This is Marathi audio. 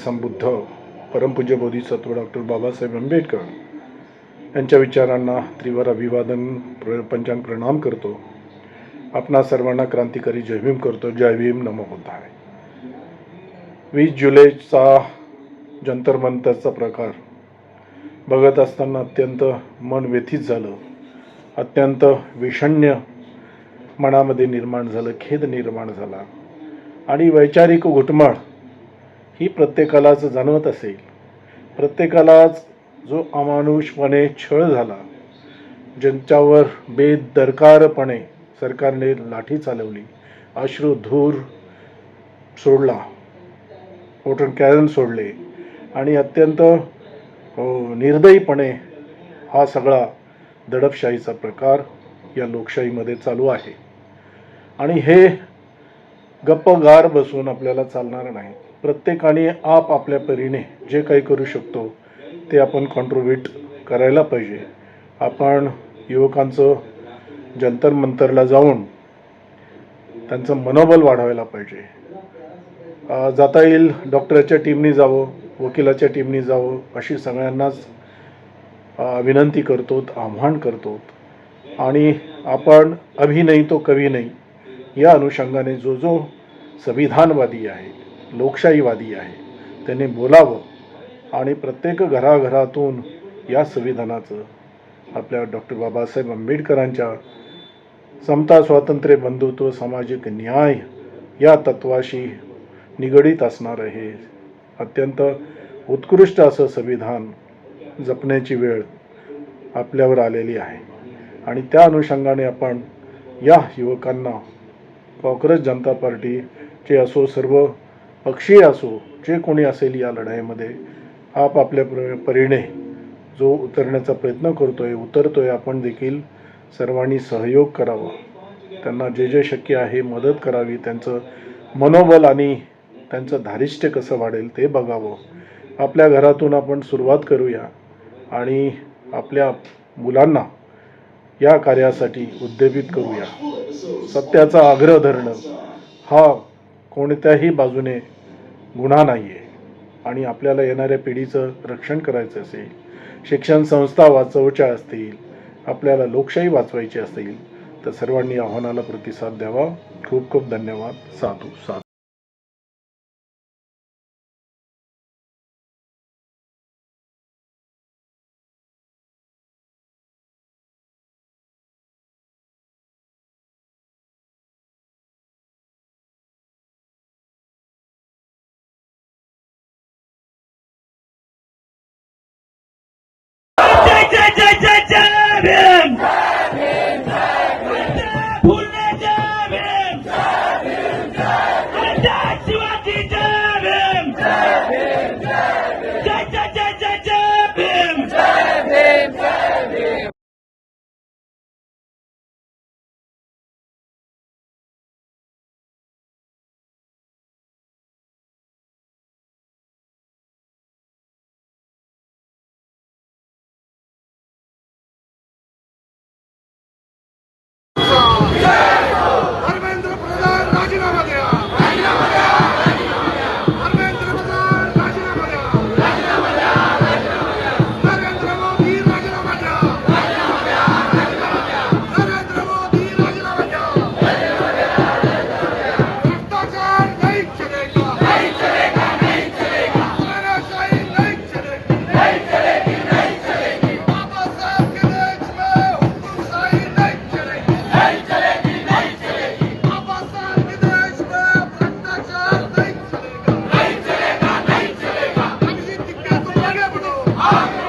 संबुद्ध परमपूज्य बोधिसत्व डॉक्टर बाबासाहेब आंबेडकर यांच्या विचारांना त्रिवार अभिवादन पंचांग प्रणाम करतो. आपणा सर्वांना क्रांतिकारी जय भीम करतो. जय भीम, नमो बुद्धाय. 20 जुलैचा जंतर मंतरचा प्रकार बघत असताना अत्यंत मन व्यथित झालं. अत्यंत विषण्य मनामध्ये निर्माण झालं, खेद निर्माण झाला आणि वैचारिक घुटमळ ही प्रत्येकालाच जाणवत असेल. प्रत्येकालाच जो अमानुषपणे छळ झाला, ज्यांच्यावर बेदरकारपणे सरकारने लाठी चालवली, अश्रुधूर सोडला, वॉटर कॅनन सोडले आणि अत्यंत निर्दयीपणे हा सगळा दडपशाहीचा प्रकार या लोकशाहीमध्ये चालू आहे. आणि हे गप्पगार बसून आपल्याला चालणार नाही. प्रत्येकाने आपल्या परीने जे काही करू शकतो ते आपण कॉन्ट्रीब्यूट करायला पाहिजे. आपण युवकांचं जंतर मंतरला जाऊन त्यांचं मनोबल वाढवायला पाहिजे. जाता येईल डॉक्टरच्या टीमनी जावं, वकिलाच्या टीमनी जावं अशी सगळ्यांनाच विनंती करतो, आव्हान करतो. आणि आपण अभी नहीं तो कभी नहीं या अनुषंगाने जो संविधानवादी आहे, लोकशाहीवादी आहे, त्याने बोलावं आणि प्रत्येक घराघरातून या संविधानाचं, आपल्या डॉक्टर बाबासाहेब आंबेडकरांच्या समता, स्वातंत्र्य, बंधुत्व, सामाजिक न्याय या तत्वाशी निगडीत असणारं हे अत्यंत उत्कृष्ट असं संविधान जपण्याची वेळ आपल्यावर आलेली आहे. आणि त्या अनुषंगाने आपण या युवकांना, काँग्रेस जनता पार्टीचे असो, सर्व पक्षीय असो, जे कोणी असेल या लढाईमध्ये आपल्या परीने जो उतरण्याचा प्रयत्न उतरतोय, आपण देखील सर्वांनी सहयोग करावा. त्यांना जे शक्य आहे मदत करावी. त्यांचं मनोबल आणि त्यांचं धारिष्ट्य कसं वाढेल ते बघावं. आपल्या घरातून आपण सुरुवात करूया आणि आपल्या मुलांना या कार्यासाठी उद्दीपित करूया. सत्याचा आग्रह धरणं हा कोणत्याही बाजूने गुन्हा नाही आहे. आणि आपल्याला येणाऱ्या पिढीचं रक्षण करायचं असेल, शिक्षण संस्था वाचवायच्या असतील, आपल्याला लोकशाही वाचवायची असेल तर सर्वांनी आव्हानाला प्रतिसाद द्यावा. खूप खूप धन्यवाद. साधू साधू. Ah!